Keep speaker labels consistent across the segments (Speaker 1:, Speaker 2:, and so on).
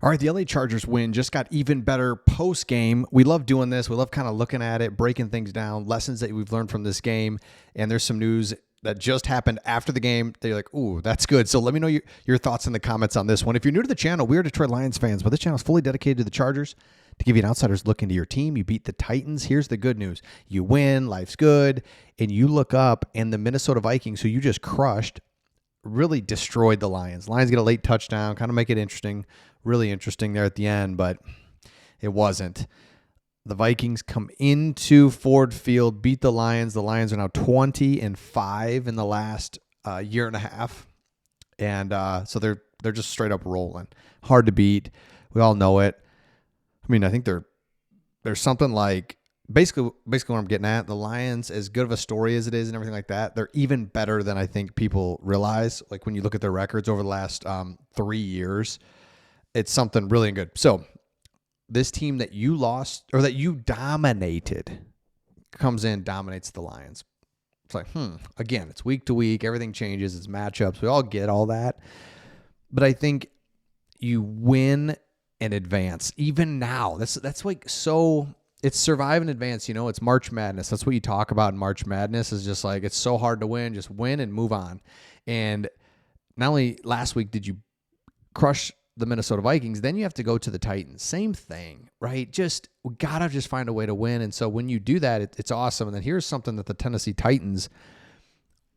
Speaker 1: All right, the LA Chargers win just got even better post-game. We love doing this. We love kind of looking at it, breaking things down, lessons that we've learned from this game. And there's some news that just happened after the game. They're like, ooh, that's good. So let me know your thoughts in the comments on this one. If you're new to the channel, we are Detroit Lions fans, but this channel is fully dedicated to the Chargers. To give you an outsider's look into your team, you beat the Titans. Here's the good news. You win, life's good, and you look up, and the Minnesota Vikings, who you just crushed, really destroyed the Lions. Lions get a late touchdown, kind of make it interesting, really interesting there at the end, but it wasn't. The Vikings come into Ford Field, beat the Lions. The Lions are now 20-5 in the last year and a half, and so they're just straight up rolling. Hard to beat. We all know it. I mean, I think there's something like basically what I'm getting at. The Lions, as good of a story as it is and everything like that, they're even better than I think people realize. Like when you look at their records over the last 3 years, it's something really good. So this team that you lost or that you dominated comes in, dominates the Lions. It's like, again, it's week to week. Everything changes. It's matchups. We all get all that. But I think you win and advance. Even now, that's like so... It's survive and advance, it's March Madness. That's what you talk about in March Madness is just like, it's so hard to win. Just win and move on. And not only last week did you crush the Minnesota Vikings, then you have to go to the Titans. Same thing, right? We got to just find a way to win. And so when you do that, it's awesome. And then here's something that the Tennessee Titans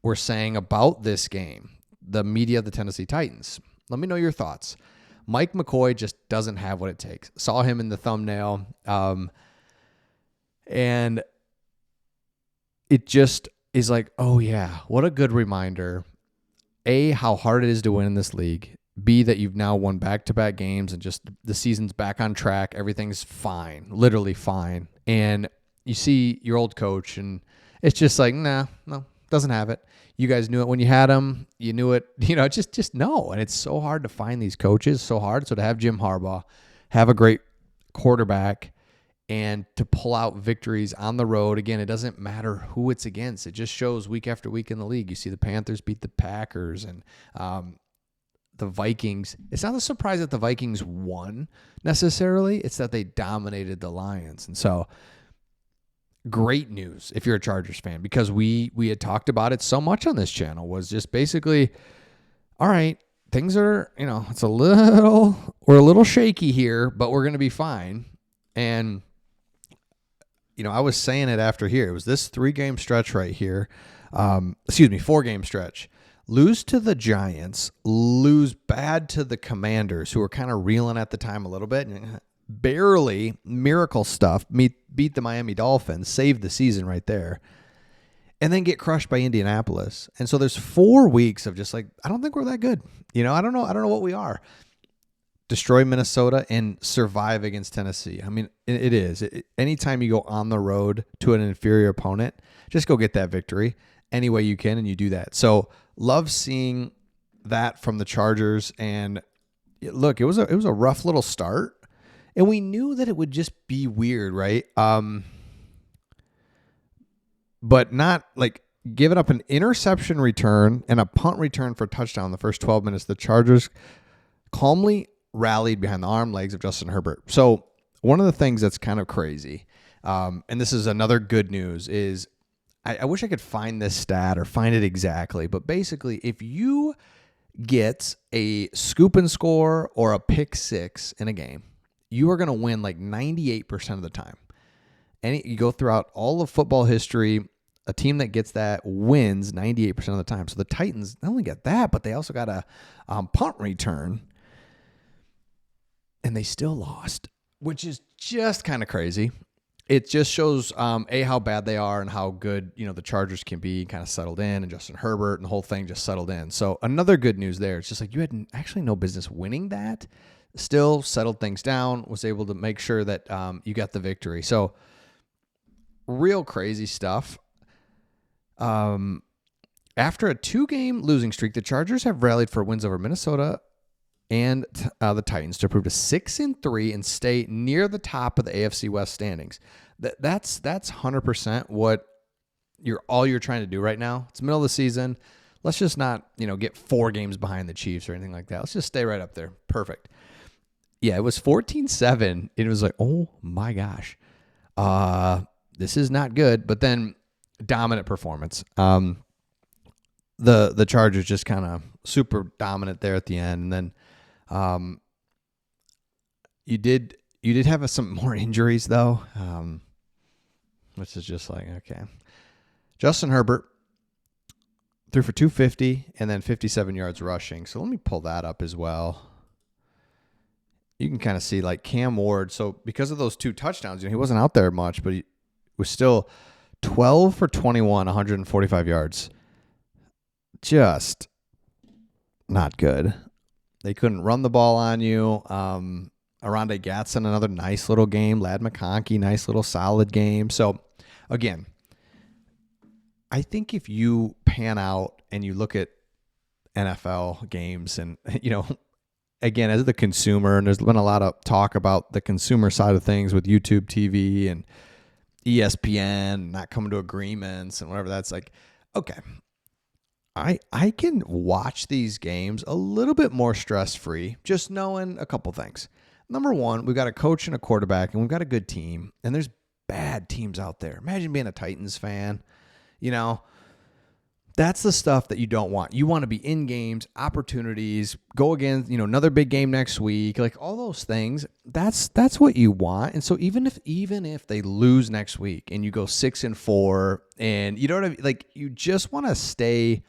Speaker 1: were saying about this game, the media of the Tennessee Titans. Let me know your thoughts. Mike McCoy just doesn't have what it takes. Saw him in the thumbnail. And it just is like, oh yeah, what a good reminder. A, how hard it is to win in this league. B, that you've now won back-to-back games and just the season's back on track. Everything's fine, literally fine. And you see your old coach and it's just like, no, doesn't have it. You guys knew it when you had him. You knew it, just no. And it's so hard to find these coaches, so hard. So to have Jim Harbaugh, have a great quarterback, and to pull out victories on the road, again, it doesn't matter who it's against. It just shows week after week in the league. You see the Panthers beat the Packers and the Vikings. It's not a surprise that the Vikings won necessarily. It's that they dominated the Lions. And so great news if you're a Chargers fan, because we had talked about it so much on this channel, was just basically, all right, things are, we're a little shaky here, but we're going to be fine. And I was saying it after here. It was this 3-game stretch right here. 4-game stretch. Lose to the Giants, lose bad to the Commanders, who were kind of reeling at the time a little bit, and barely miracle stuff, beat the Miami Dolphins, saved the season right there, and then get crushed by Indianapolis. And so there's 4 weeks of just like, I don't think we're that good. I don't know what we are. Destroy Minnesota and survive against Tennessee. I mean, it is. Anytime you go on the road to an inferior opponent, just go get that victory any way you can, and you do that. So love seeing that from the Chargers. And look, it was a rough little start, and we knew that it would just be weird, right? But not like giving up an interception return and a punt return for a touchdown in the first 12 minutes. The Chargers calmly rallied behind the arm legs of Justin Herbert. So one of the things that's kind of crazy, and this is another good news, is I wish I could find this stat or find it exactly, but basically if you get a scoop and score or a pick six in a game, you are going to win like 98% of the time. And you go throughout all of football history, a team that gets that wins 98% of the time. So the Titans not only got that, but they also got a punt return, and they still lost, which is just kind of crazy. It just shows, how bad they are and how good, the Chargers can be, kind of settled in, and Justin Herbert and the whole thing just settled in. So another good news there. It's just like you had actually no business winning that. Still settled things down, was able to make sure that you got the victory. So real crazy stuff. After a 2-game losing streak, the Chargers have rallied for wins over Minnesota and the Titans to improve to 6-3 and stay near the top of the AFC West standings. That's 100% what you're trying to do right now. It's middle of the season. Let's just not, get 4 games behind the Chiefs or anything like that. Let's just stay right up there. Perfect. Yeah, it was 14-7. It was like, oh my gosh. This is not good. But then dominant performance. The Chargers just kind of super dominant there at the end. And then you did have some more injuries though. Which is just like, okay. Justin Herbert threw for 250 and then 57 yards rushing. So let me pull that up as well. You can kind of see like Cam Ward. So because of those 2 touchdowns, he wasn't out there much, but he was still 12 for 21, 145 yards. Just not good. They couldn't run the ball on you. Arondé Gatson, another nice little game. Ladd McConkey, nice little solid game. So again, I think if you pan out and you look at NFL games and, again, as the consumer, and there's been a lot of talk about the consumer side of things with YouTube TV and ESPN not coming to agreements and whatever. That's like, okay, I can watch these games a little bit more stress-free, just knowing a couple things. Number one, we've got a coach and a quarterback, and we've got a good team, and there's bad teams out there. Imagine being a Titans fan. That's the stuff that you don't want. You want to be in games, opportunities, go again, another big game next week, like all those things. That's what you want. And so even if they lose next week and you go 6-4 and you know what I mean, like you just want to stay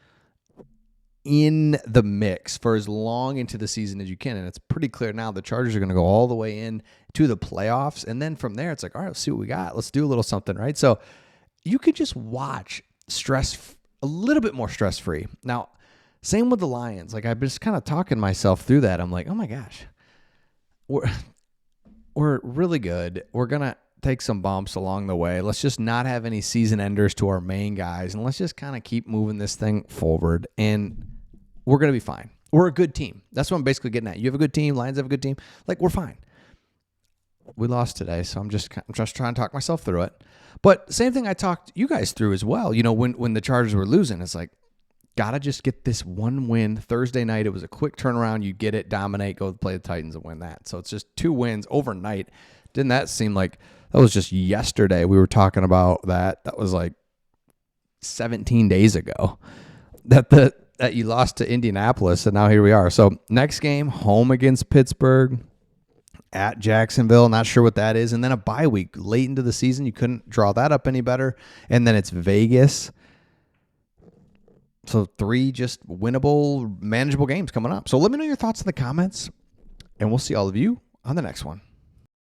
Speaker 1: in the mix for as long into the season as you can. And it's pretty clear now the Chargers are going to go all the way in to the playoffs. And then from there, it's like, all right, let's see what we got. Let's do a little something, right? So you could just watch a little bit more stress-free. Now, same with the Lions. Like I've just kind of talking myself through that. I'm like, oh my gosh, we're really good. We're going to take some bumps along the way. Let's just not have any season enders to our main guys. And let's just kind of keep moving this thing forward. And we're going to be fine. We're a good team. That's what I'm basically getting at. You have a good team. Lions have a good team. Like we're fine. We lost today, so I'm just trying to talk myself through it. But same thing I talked you guys through as well. When the Chargers were losing, it's like, gotta just get this one win. Thursday night, it was a quick turnaround. You get it, dominate, go play the Titans and win that. So it's just 2 wins overnight. Didn't that seem like that was just yesterday? We were talking about that. That was like 17 days ago that you lost to Indianapolis, and now here we are. So next game, home against Pittsburgh. At Jacksonville, not sure what that is. And then a bye week late into the season. You couldn't draw that up any better. And then it's Vegas. So 3 just winnable, manageable games coming up. So let me know your thoughts in the comments, and we'll see all of you on the next one.